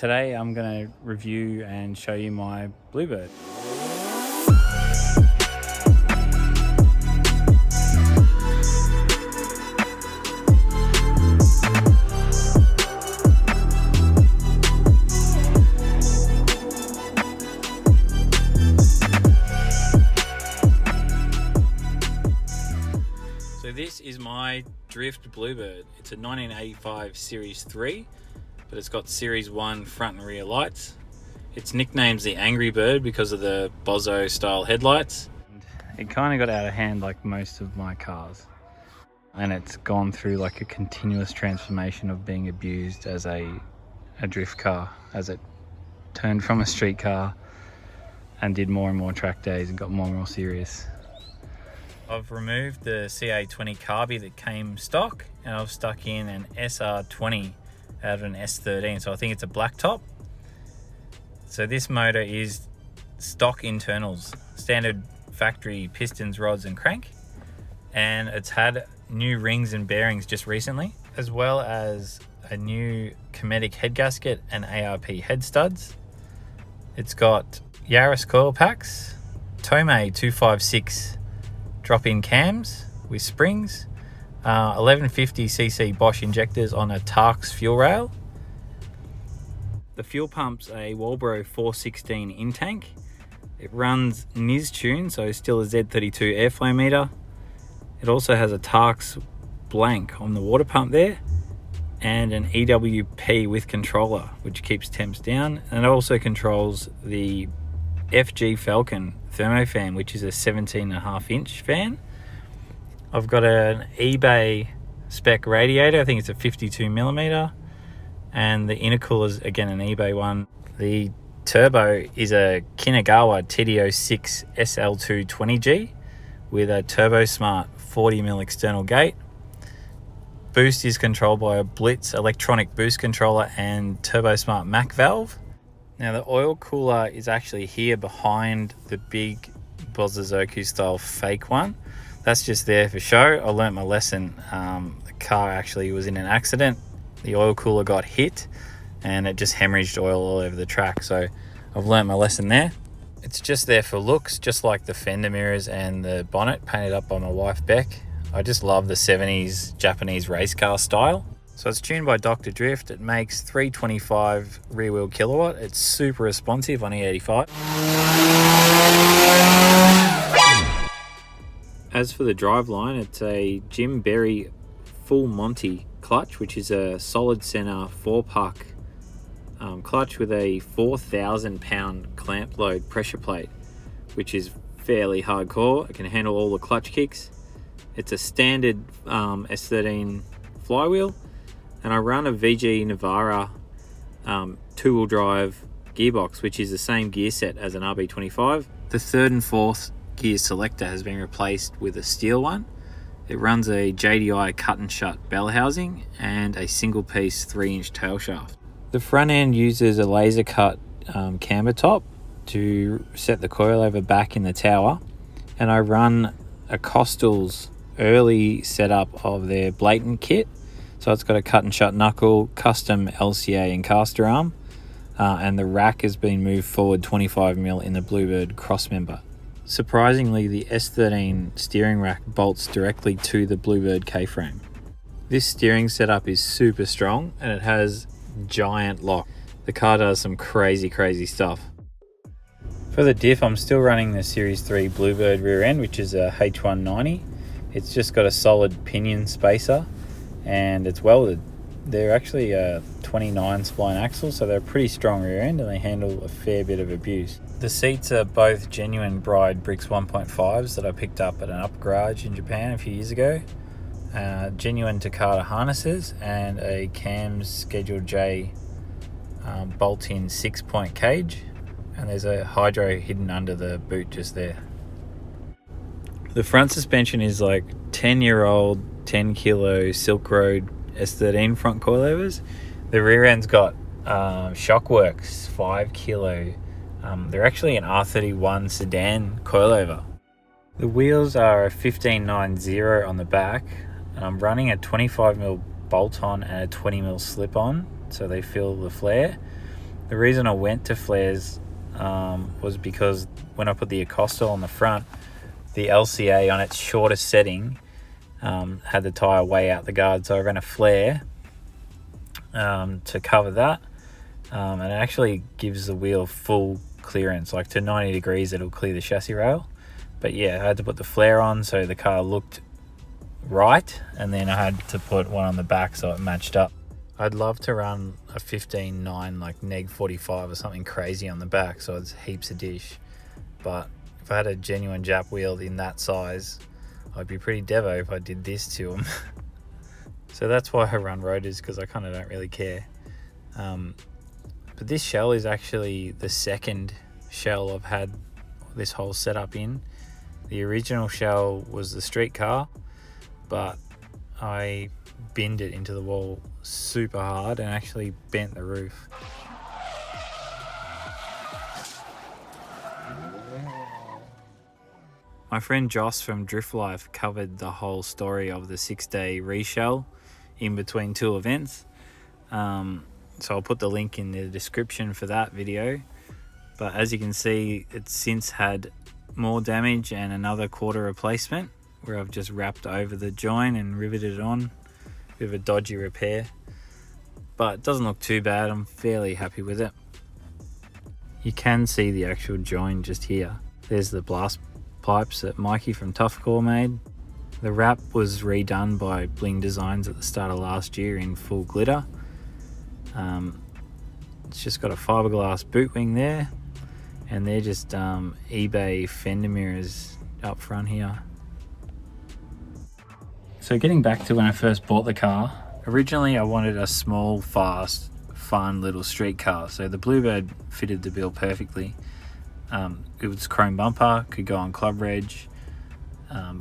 Today I'm going to review and show you my Bluebird. So this is my Drift Bluebird. It's a 1985 Series 3, but it's got Series 1 front and rear lights. It's nicknamed the Angrybird because of the Bozo style headlights. It kind of got out of hand like most of my cars, and it's gone through like a continuous transformation of being abused as a drift car as it turned from a street car and did more and more track days and got more and more serious. I've removed the CA20 carby that came stock, and I've stuck in an SR20 out of an S13, so I think it's a blacktop. So this motor is stock internals, standard factory pistons, rods and crank, and it's had new rings and bearings just recently, as well as a new cosmetic head gasket and ARP head studs. It's got Yaris coil packs, Tomei 256 drop-in cams with springs, 1150cc Bosch injectors on a Taarks fuel rail. The fuel pump's a Walbro 416 in-tank. It runs NIS tune, so still a Z32 airflow meter. It also has a Taarks blank on the water pump there, and an EWP with controller, which keeps temps down, and it also controls the FG Falcon thermo fan, which is a 17.5 inch fan. I've got an eBay spec radiator, I think it's a 52mm, and the intercooler is again an eBay one. The turbo is a Kinugawa TD06-SL2-20g with a turbosmart 40mm external gate. Boost is controlled by a blitz electronic boost controller and turbosmart Mac valve. Now the oil cooler is actually here behind the big Bozozoku style fake one. That's just there for show. I learnt my lesson. The car actually was in an accident. The oil cooler got hit and it just hemorrhaged oil all over the track. So I've learnt my lesson there. It's just there for looks, just like the fender mirrors and the bonnet painted up by my wife Beck. I just love the 70s Japanese race car style. So it's tuned by Dr. Drift. It makes 325 rear wheel kilowatt. It's super responsive on E85. As for the driveline, it's a Jim Berry Full Monty clutch, which is a solid center 4-puck clutch with a 4,000 pound clamp load pressure plate, which is fairly hardcore. It can handle all the clutch kicks. It's a standard S13 flywheel, and I run a VG Navara 2-wheel drive gearbox, which is the same gear set as an RB25. The third and fourth gear selector has been replaced with a steel one. It runs a JDI cut and shut bell housing and a single piece 3-inch tail shaft. The front end uses a laser cut camber top to set the coilover back in the tower, and I run a Costal's early setup of their blatant kit. So it's got a cut and shut knuckle, custom LCA and caster arm, and the rack has been moved forward 25mm in the Bluebird cross member. Surprisingly, the S13 steering rack bolts directly to the Bluebird K-frame. This steering setup is super strong and it has giant lock. The car does some crazy stuff. For the diff, I'm still running the Series 3 Bluebird rear end, which is a H190. It's just got a solid pinion spacer and it's welded. They're actually a 29 spline axle, so they're a pretty strong rear end and they handle a fair bit of abuse. The seats are both genuine Bride Bricks 1.5s that I picked up at an up garage in Japan a few years ago. Genuine Takata harnesses and a Cams Schedule J bolt-in 6-point cage, and there's a hydro hidden under the boot just there. The front suspension is like 10-year-old 10 kilo Silk Road S13 front coilovers. The rear end's got Shockworks 5 kilo. They're actually an R31 sedan coilover. The wheels are a 1590 on the back, and I'm running a 25mm bolt-on and a 20mm slip-on, so they feel the flare. The reason I went to flares was because when I put the Acosta on the front, the LCA on its shortest setting had the tyre way out the guard, so I ran a flare to cover that, and it actually gives the wheel full clearance, like to 90 degrees it'll clear the chassis rail. But yeah, I had to put the flare on so the car looked right, and then I had to put one on the back so it matched up. I'd love to run a 15.9 like neg 45 or something crazy on the back so it's heaps of dish, but if I had a genuine Jap wheel in that size, I'd be pretty devo if I did this to them. So that's why I run rotors, because I kind of don't really care. But this shell is actually the second shell I've had this whole setup in. The original shell was the street car, but I binned it into the wall super hard and actually bent the roof. My friend Joss from Drift Life covered the whole story of the 6-day reshell in between two events. So I'll put the link in the description for that video. But as you can see, it's since had more damage and another quarter replacement, where I've just wrapped over the joint and riveted it on. Bit of a dodgy repair, but it doesn't look too bad. I'm fairly happy with it. You can see the actual joint just here. There's the blast pipes that Mikey from Tough Core made. The wrap was redone by Bling Designs at the start of last year in full glitter. It's just got a fiberglass boot wing there, and they're just eBay fender mirrors up front here. So getting back to when I first bought the car, originally I wanted a small, fast, fun little street car. So the Bluebird fitted the bill perfectly. It was chrome bumper, could go on club reg,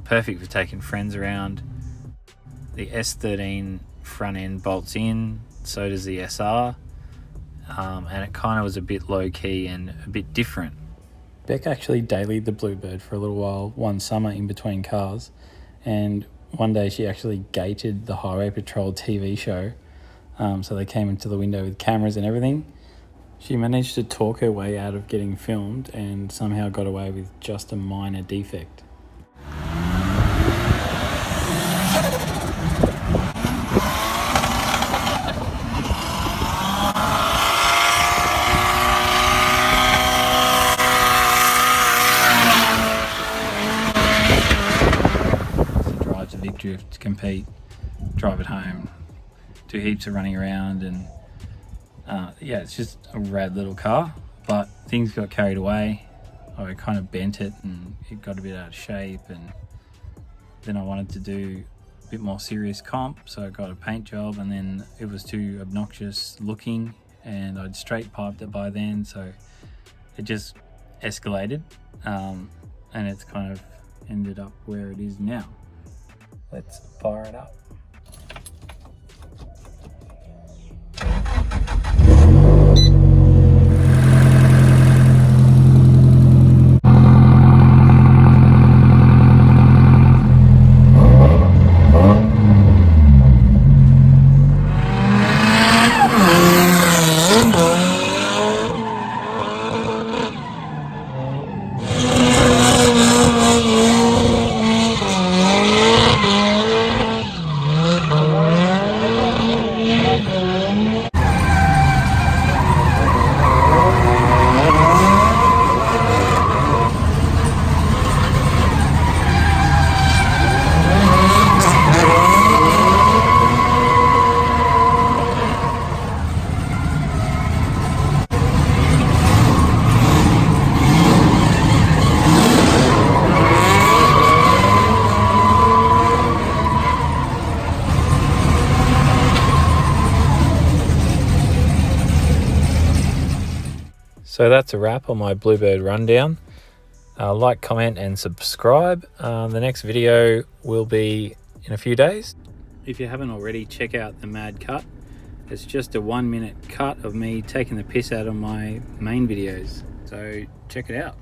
perfect for taking friends around. The S13 front end bolts in, so does the SR, and it kind of was a bit low key and a bit different. Beck actually dailied the Bluebird for a little while one summer in between cars, and one day she actually gated the Highway Patrol TV show, so they came into the window with cameras and everything. She managed to talk her way out of getting filmed and somehow got away with just a minor defect. So drive to Vic Drift, compete, drive it home, do heaps of running around, and yeah, it's just a rad little car, but things got carried away. I kind of bent it and it got a bit out of shape, and then I wanted to do a bit more serious comp, so I got a paint job, and then it was too obnoxious looking and I'd straight piped it by then, so it just escalated, and it's kind of ended up where it is now. Let's fire it up. So that's a wrap on my Bluebird rundown. Like, comment and subscribe. The next video will be in a few days. If you haven't already, check out the Mad Cut. It's just a 1 minute cut of me taking the piss out of my main videos. So check it out.